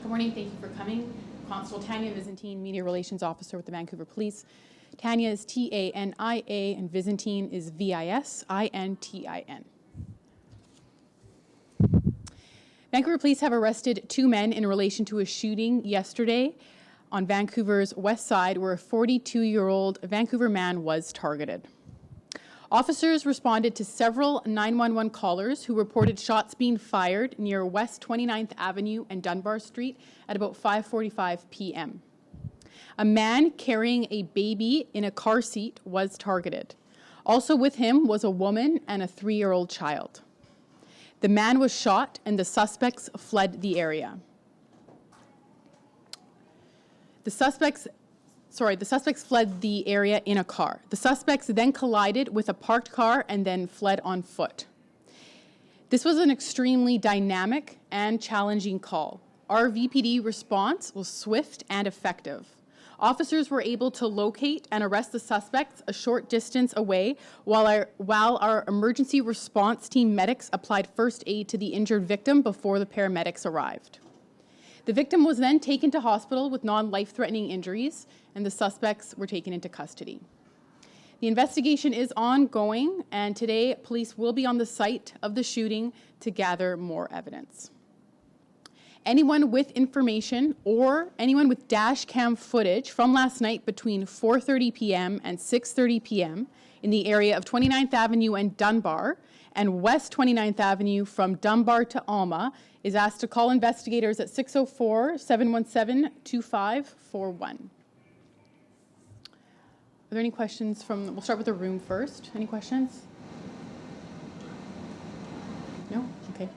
Good morning. Thank you for coming. Constable Tanya Vizentine, Media Relations Officer with the Vancouver Police. Tanya is T-A-N-I-A and Vizentine is V-I-S-I-N-T-I-N. Vancouver Police have arrested 2 men in relation to a shooting yesterday on Vancouver's west side where a 42-year-old Vancouver man was targeted. Officers responded to several 911 callers who reported shots being fired near West 29th Avenue and Dunbar Street at about 5:45 p.m. A man carrying a baby in a car seat was targeted. Also with him was a woman and a 3-year-old child. The man was shot and the suspects fled the area. The suspects fled the area in a car. The suspects then collided with a parked car and then fled on foot. This was an extremely dynamic and challenging call. Our VPD response was swift and effective. Officers were able to locate and arrest the suspects a short distance away while our emergency response team medics applied first aid to the injured victim before the paramedics arrived. The victim was then taken to hospital with non-life-threatening injuries, and the suspects were taken into custody. The investigation is ongoing, and today police will be on the site of the shooting to gather more evidence. Anyone with information or anyone with dash cam footage from last night between 4:30 p.m. and 6:30 p.m. in the area of 29th Avenue and Dunbar and West 29th Avenue from Dunbar to Alma is asked to call investigators at 604-717-2541. Are there any questions we'll start with the room first. Any questions? No? Okay.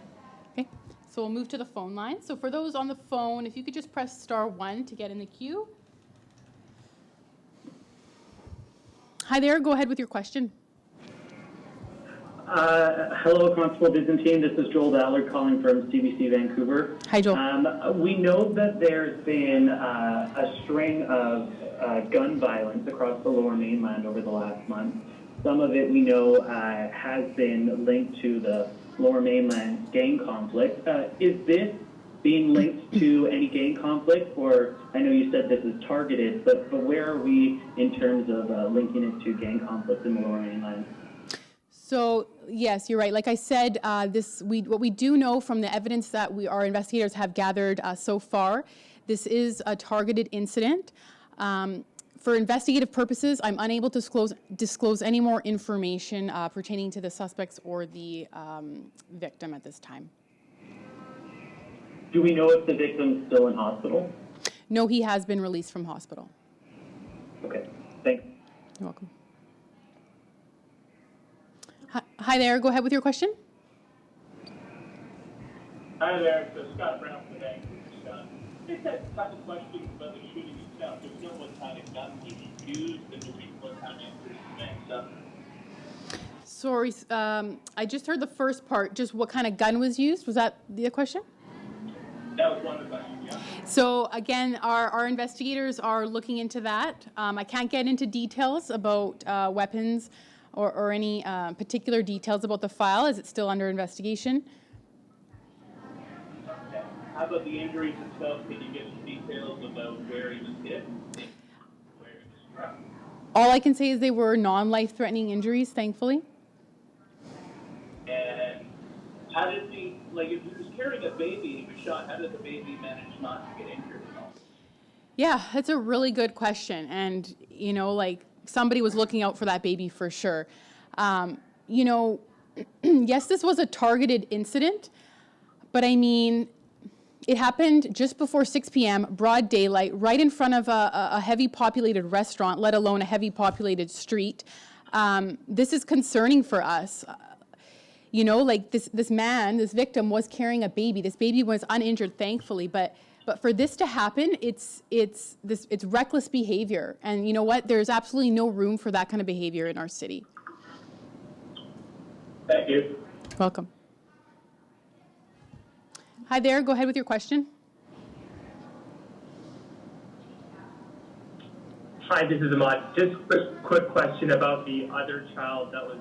So we'll move to the phone line. So for those on the phone, if you could just press *1 to get in the queue. Hi there, go ahead with your question. Hello, Constable Byzantine. This is Joel Ballard calling from CBC Vancouver. Hi, Joel. We know that there's been a string of gun violence across the Lower Mainland over the last month. Some of it we know has been linked to the Lower Mainland gang conflict. Is this being linked to any gang conflict, or I know you said this is targeted, but where are we in terms of linking it to gang conflict in the Lower Mainland? So yes, you're right. Like I said, what we do know from the evidence that our investigators have gathered so far, this is a targeted incident. For investigative purposes, I'm unable to disclose any more information pertaining to the suspects or the victim at this time. Do we know if the victim's still in hospital? No, he has been released from hospital. Okay, thanks. You're welcome. Hi there, go ahead with your question. Hi there, it's Scott Brown from Vancouver, Scott. Just had a couple questions about the shooting itself. Do we know what kind of gun was used, and do we know what kind of injuries the man suffered? Sorry, I just heard the first part. Just what kind of gun was used? Was that the question? That was one of the questions, yeah. So again, our investigators are looking into that. I can't get into details about weapons or any particular details about the file as it's still under investigation. Okay. How about the injuries itself? Can you give us details about where he was hit, where he was struck? All I can say is they were non-life-threatening injuries, thankfully. And how did he, if he was carrying a baby and he was shot, how did the baby manage not to get injured at all? Yeah, that's a really good question. And, somebody was looking out for that baby for sure. Yes, this was a targeted incident, but it happened just before 6 p.m., broad daylight, right in front of a heavy populated restaurant, let alone a heavy populated street. This is concerning for us. This victim was carrying a baby. This baby was uninjured, thankfully, but for this to happen, it's reckless behavior. And you know what? There's absolutely no room for that kind of behavior in our city. Thank you. Welcome. Hi there, go ahead with your question. Hi, this is Ahmad. Just a quick question about the other child that was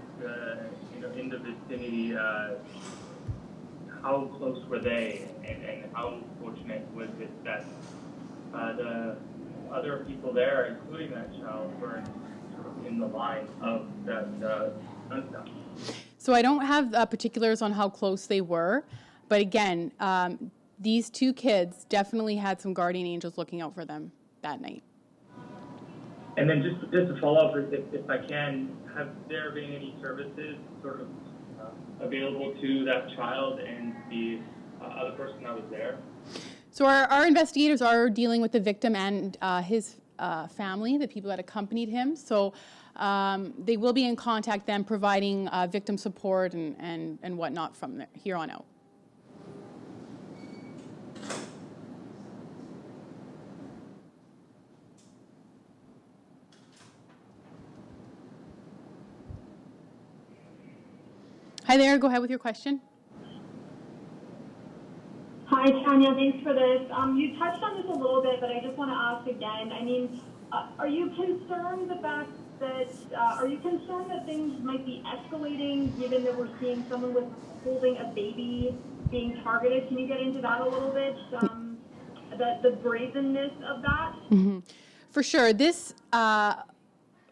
in the vicinity. how close were they, and how fortunate was it that the other people there, including that child, were sort of in the line of that gunshot? So I don't have particulars on how close they were, but again, these two kids definitely had some guardian angels looking out for them that night. And then just to follow up, if I can, have there been any services sort of available to that child and the other person that was there? So our investigators are dealing with the victim and his family, the people that accompanied him. So they will be in contact then, providing victim support and whatnot from there, here on out. Hi there, go ahead with your question. Hi, Tanya. Thanks for this. You touched on this a little bit, but I just want to ask again. I mean, are you concerned that things might be escalating, given that we're seeing someone with holding a baby being targeted? Can you get into that a little bit? The brazenness of that. Mm-hmm. For sure, this.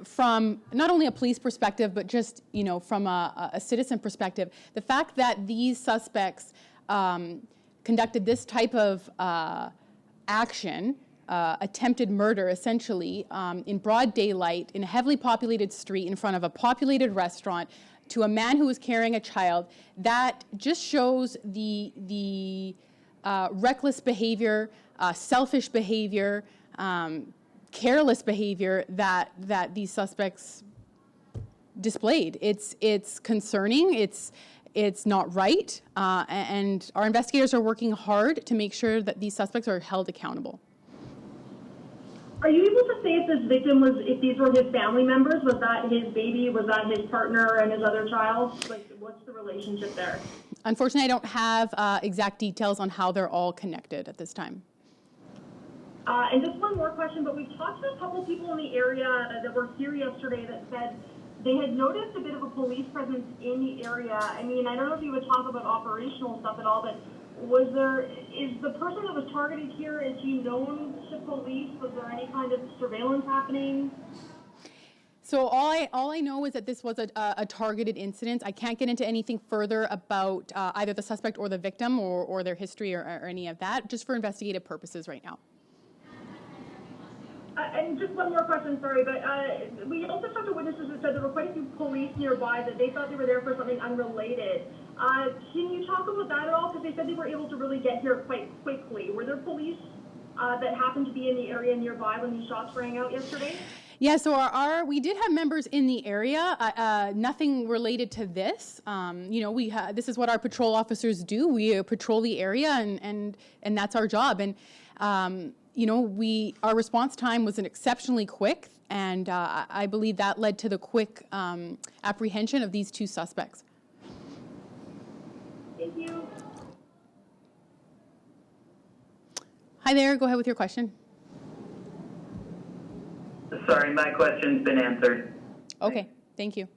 From not only a police perspective, but just, from a citizen perspective, the fact that these suspects conducted this type of action, attempted murder essentially, in broad daylight, in a heavily populated street, in front of a populated restaurant, to a man who was carrying a child, that just shows the reckless behavior, selfish behavior, careless behavior that these suspects displayed. It's concerning. It's not right, and our investigators are working hard to make sure that these suspects are held accountable. Are you able to say if these were his family members? Was that his baby? Was that his partner and his other child? Like, what's the relationship there? Unfortunately, I don't have exact details on how they're all connected at this time. And just one more question, but we've talked to a couple people in the area that were here yesterday that said they had noticed a bit of a police presence in the area. I mean, I don't know if you would talk about operational stuff at all, but is the person that was targeted here, is he known to police? Was there any kind of surveillance happening? So all I know is that this was a targeted incident. I can't get into anything further about either the suspect or the victim or their history or any of that, just for investigative purposes right now. And just one more question, sorry, but we also talked to witnesses that said there were quite a few police nearby that they thought they were there for something unrelated. Can you talk about that at all? Because they said they were able to really get here quite quickly. Were there police that happened to be in the area nearby when these shots rang out yesterday? Yeah, so we did have members in the area. Nothing related to this. This is what our patrol officers do. We patrol the area, and that's our job. And our response time was exceptionally quick, and I believe that led to the quick apprehension of these two suspects. Thank you. Hi there, go ahead with your question. Sorry, my question's been answered. Okay, thank you.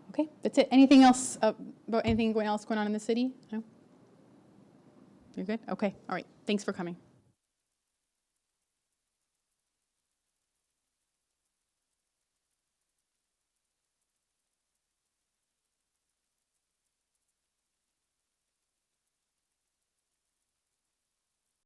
Okay, that's it. Anything else about anything else going on in the city? No? You're good? Okay, all right. Thanks for coming.